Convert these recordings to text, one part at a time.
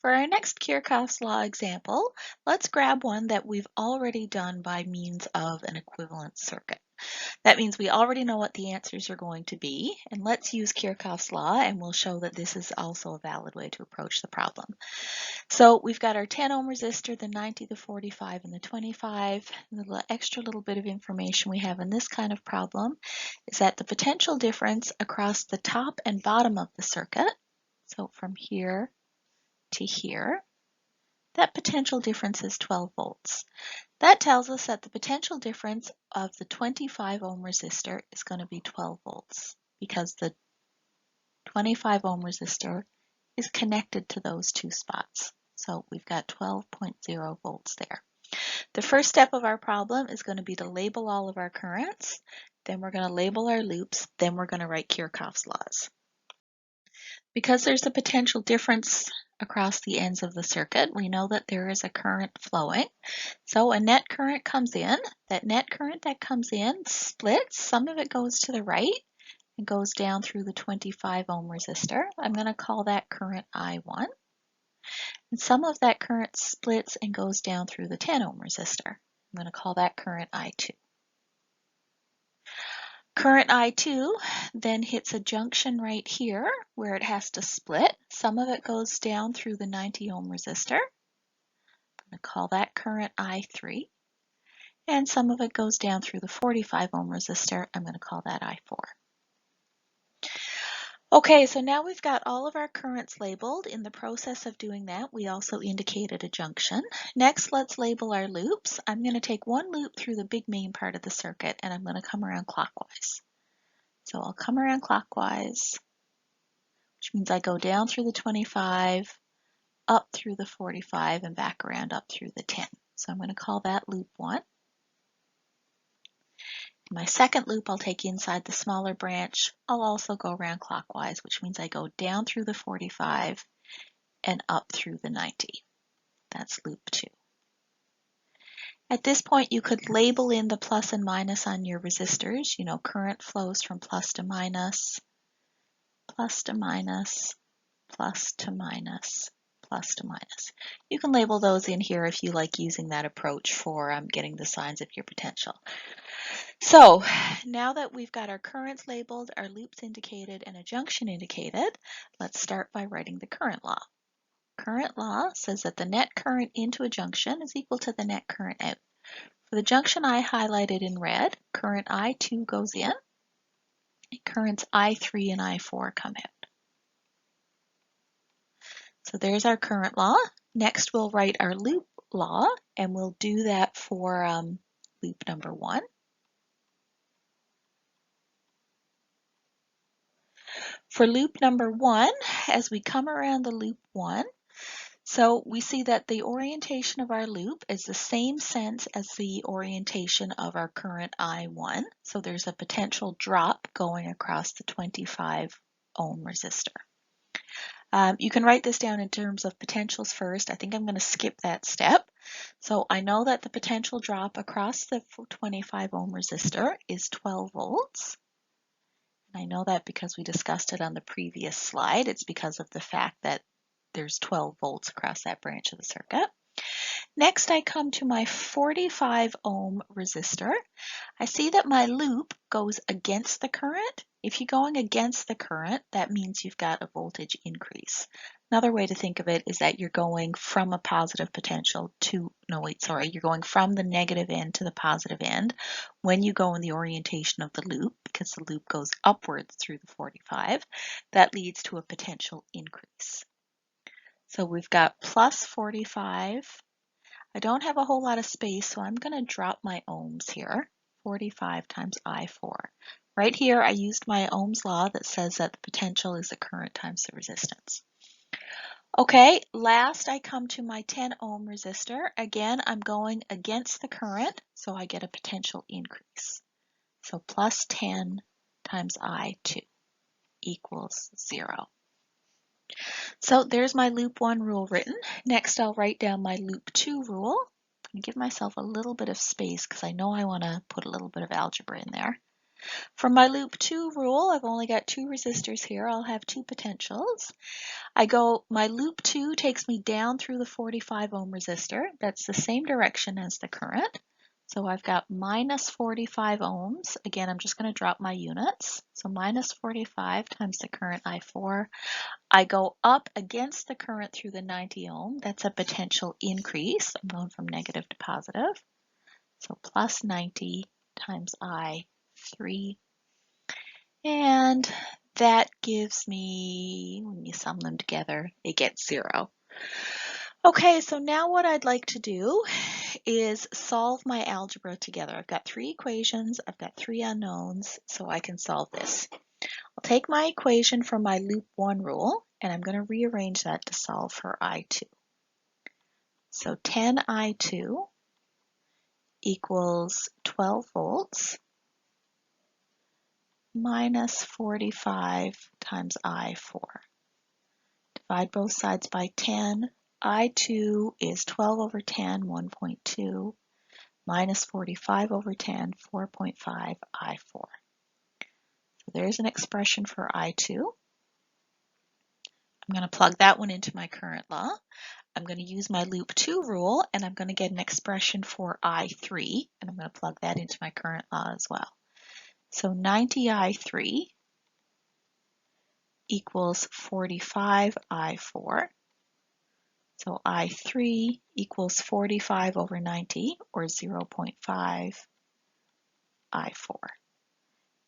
For our next Kirchhoff's law example, let's grab one that we've already done by means of an equivalent circuit. That means we already know what the answers are going to be, and let's use Kirchhoff's law and we'll show that this is also a valid way to approach the problem. So we've got our 10 ohm resistor, the 90, the 45, and the 25. And the extra little bit of information we have in this kind of problem is that the potential difference across the top and bottom of the circuit, so from here to here, that potential difference is 12 volts. That tells us that the potential difference of the 25 ohm resistor is going to be 12 volts because the 25 ohm resistor is connected to those two spots. So we've got 12.0 volts there. The first step of our problem is going to be to label all of our currents. Then we're going to label our loops. Then we're going to write Kirchhoff's laws. Because there's a potential difference across the ends of the circuit, we know that there is a current flowing. So a net current comes in. That net current that comes in splits. Some of it goes to the right and goes down through the 25 ohm resistor. I'm going to call that current I1. And some of that current splits and goes down through the 10 ohm resistor. I'm going to call that current I2. Current I2 then hits a junction right here where it has to split. Some of it goes down through the 90 ohm resistor. I'm going to call that current I3. And some of it goes down through the 45 ohm resistor. I'm going to call that I4. Okay, so now we've got all of our currents labeled. In the process of doing that, we also indicated a junction. Next, let's label our loops. I'm going to take one loop through the big main part of the circuit, and I'm going to come around clockwise. So I'll come around clockwise, which means I go down through the 25, up through the 45, and back around up through the 10. So I'm going to call that loop 1. My second loop I'll take inside the smaller branch. I'll also go around clockwise, which means I go down through the 45 and up through the 90. That's loop 2. At this point, you could label in the plus and minus on your resistors. You know, current flows from plus to minus, plus to minus, plus to minus, plus to minus. You can label those in here if you like using that approach for getting the signs of your potential. So now that we've got our currents labeled, our loops indicated, and a junction indicated, let's start by writing the current law. Current law says that the net current into a junction is equal to the net current out. For the junction I highlighted in red, current I2 goes in, and currents I3 and I4 come out. So there's our current law. Next we'll write our loop law, and we'll do that for loop number 1. For loop number 1, as we come around the loop 1, so we see that the orientation of our loop is the same sense as the orientation of our current I1. So there's a potential drop going across the 25 ohm resistor. You can write this down in terms of potentials first. I think I'm going to skip that step. So I know that the potential drop across the 25 ohm resistor is 12 volts. I know that because we discussed it on the previous slide. It's because of the fact that there's 12 volts across that branch of the circuit. Next, I come to my 45 ohm resistor. I see that my loop goes against the current. If you're going against the current, that means you've got a voltage increase. Another way to think of it is that you're going from a positive potential to, you're going from the negative end to the positive end when you go in the orientation of the loop, because the loop goes upwards through the 45. That leads to a potential increase. So we've got plus 45. I don't have a whole lot of space, so I'm going to drop my ohms here. 45 times I4. Right here, I used my Ohm's law that says that the potential is the current times the resistance. Okay, last I come to my 10 ohm resistor. Again, I'm going against the current, so I get a potential increase. So plus 10 times I2 equals 0. So there's my loop 1 rule written. Next, I'll write down my loop 2 rule. I'm going to give myself a little bit of space because I know I want to put a little bit of algebra in there. For my loop 2 rule, I've only got 2 resistors here. I'll have 2 potentials. My loop 2 takes me down through the 45 ohm resistor. That's the same direction as the current. So I've got minus 45 ohms. Again, I'm just going to drop my units. So minus 45 times the current I4. I go up against the current through the 90 ohm. That's a potential increase. I'm going from negative to positive. So plus 90 times I3. And that gives me, when you sum them together, it gets 0. Okay, so now what I'd like to do is solve my algebra together. I've got 3 equations, I've got 3 unknowns, so I can solve this. I'll take my equation from my loop 1 rule, and I'm going to rearrange that to solve for I2. So 10I2 equals 12 volts minus 45 times I4. Divide both sides by 10. I2 is 12 over 10, 1.2, minus 45 over 10, 4.5 I4. So there's an expression for I2. I'm going to plug that one into my current law. I'm going to use my loop 2 rule, and I'm going to get an expression for I3, and I'm going to plug that into my current law as well. So 90I3 equals 45 I4. So I3 equals 45 over 90, or 0.5 I4.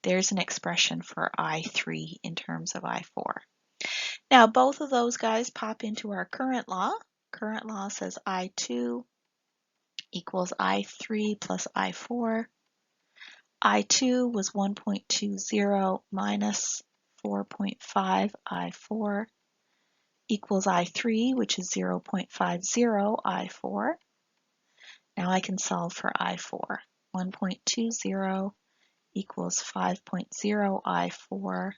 There's an expression for I3 in terms of I4. Now, both of those guys pop into our current law. Current law says I2 equals I3 plus I4. I2 was 1.20 minus 4.5 I4 equals I3, which is 0.50 I4. Now I can solve for I4. 1.20 equals 5.0 I4.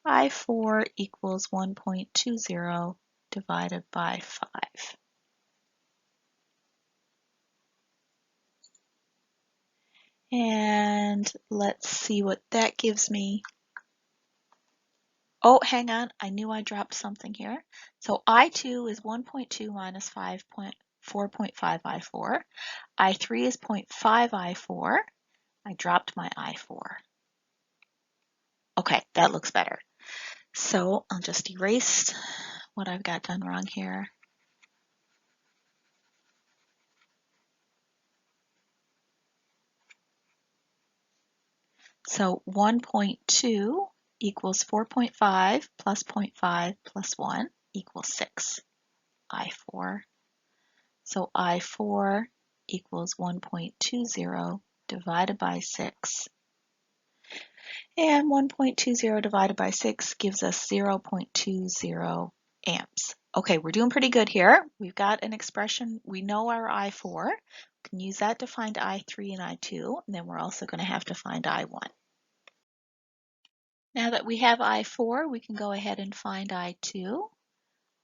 I4 equals 1.20 divided by 5. And let's see what that gives me. Oh, hang on, I knew I dropped something here. So I2 is 1.2 minus 4.5 I4. I3 is 0.5 I4. I dropped my I4. Okay, that looks better. So I'll just erase what I've got done wrong here. So 1.2 equals 4.5 plus 0.5 plus 1 equals 6. I4. So I4 equals 1.20 divided by 6. And 1.20 divided by 6 gives us 0.20 amps. Okay, we're doing pretty good here. We've got an expression. We know our I4. We can use that to find I3 and I2, and then we're also going to have to find I1. Now that we have I4, we can go ahead and find I2.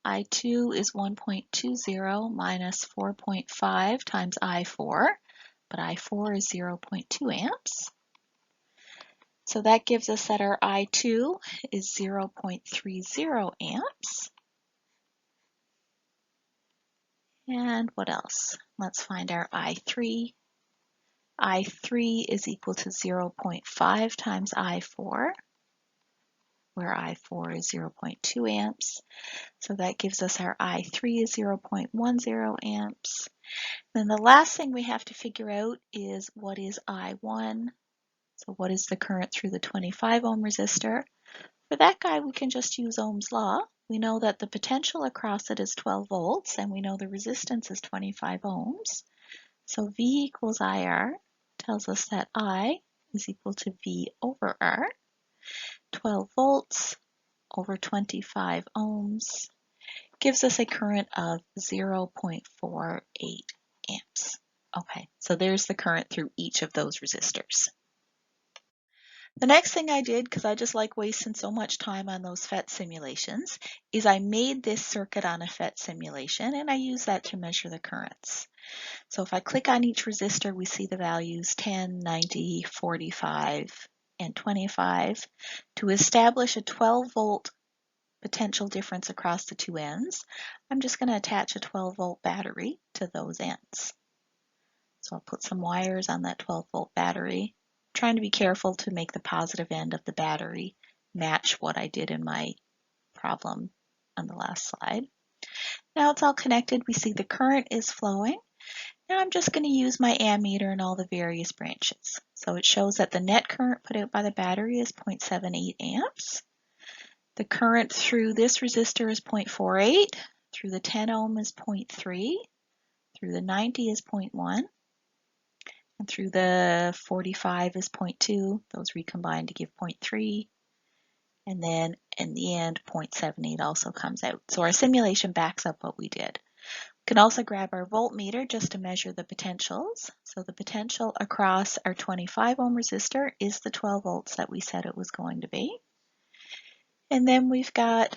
I2 is 1.20 minus 4.5 times I4, but I4 is 0.2 amps. So that gives us that our I2 is 0.30 amps. And what else? Let's find our I3. I3 is equal to 0.5 times I4, where I4 is 0.2 amps. So that gives us our I3 is 0.10 amps. Then the last thing we have to figure out is what is I1. So what is the current through the 25 ohm resistor? For that guy, we can just use Ohm's law. We know that the potential across it is 12 volts, and we know the resistance is 25 ohms. So V equals IR tells us that I is equal to V over R. 12 volts over 25 ohms gives us a current of 0.48 amps. Okay, so there's the current through each of those resistors. The next thing I did, because I just like wasting so much time on those FET simulations, is I made this circuit on a FET simulation, and I used that to measure the currents. So if I click on each resistor, we see the values 10, 90, 45, and 25. To establish a 12 volt potential difference across the two ends, I'm just going to attach a 12 volt battery to those ends. So I'll put some wires on that 12 volt battery, trying to be careful to make the positive end of the battery match what I did in my problem on the last slide. Now it's all connected. We see the current is flowing. Now I'm just going to use my ammeter in all the various branches. So it shows that the net current put out by the battery is 0.78 amps. The current through this resistor is 0.48, through the 10 ohm is 0.3, through the 90 is 0.1, and through the 45 is 0.2. Those recombine to give 0.3. And then in the end, 0.78 also comes out. So our simulation backs up what we did. We can also grab our voltmeter just to measure the potentials. So the potential across our 25 ohm resistor is the 12 volts that we said it was going to be. And then we've got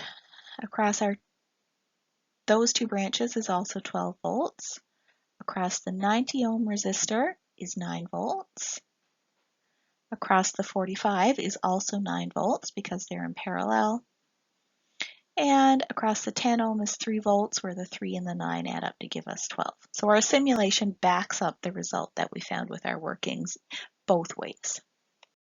across those two branches is also 12 volts. Across the 90 ohm resistor is 9 volts. Across the 45 is also 9 volts because they're in parallel. And across the 10 ohm is 3 volts, where the 3 and the 9 add up to give us 12. So our simulation backs up the result that we found with our workings both ways.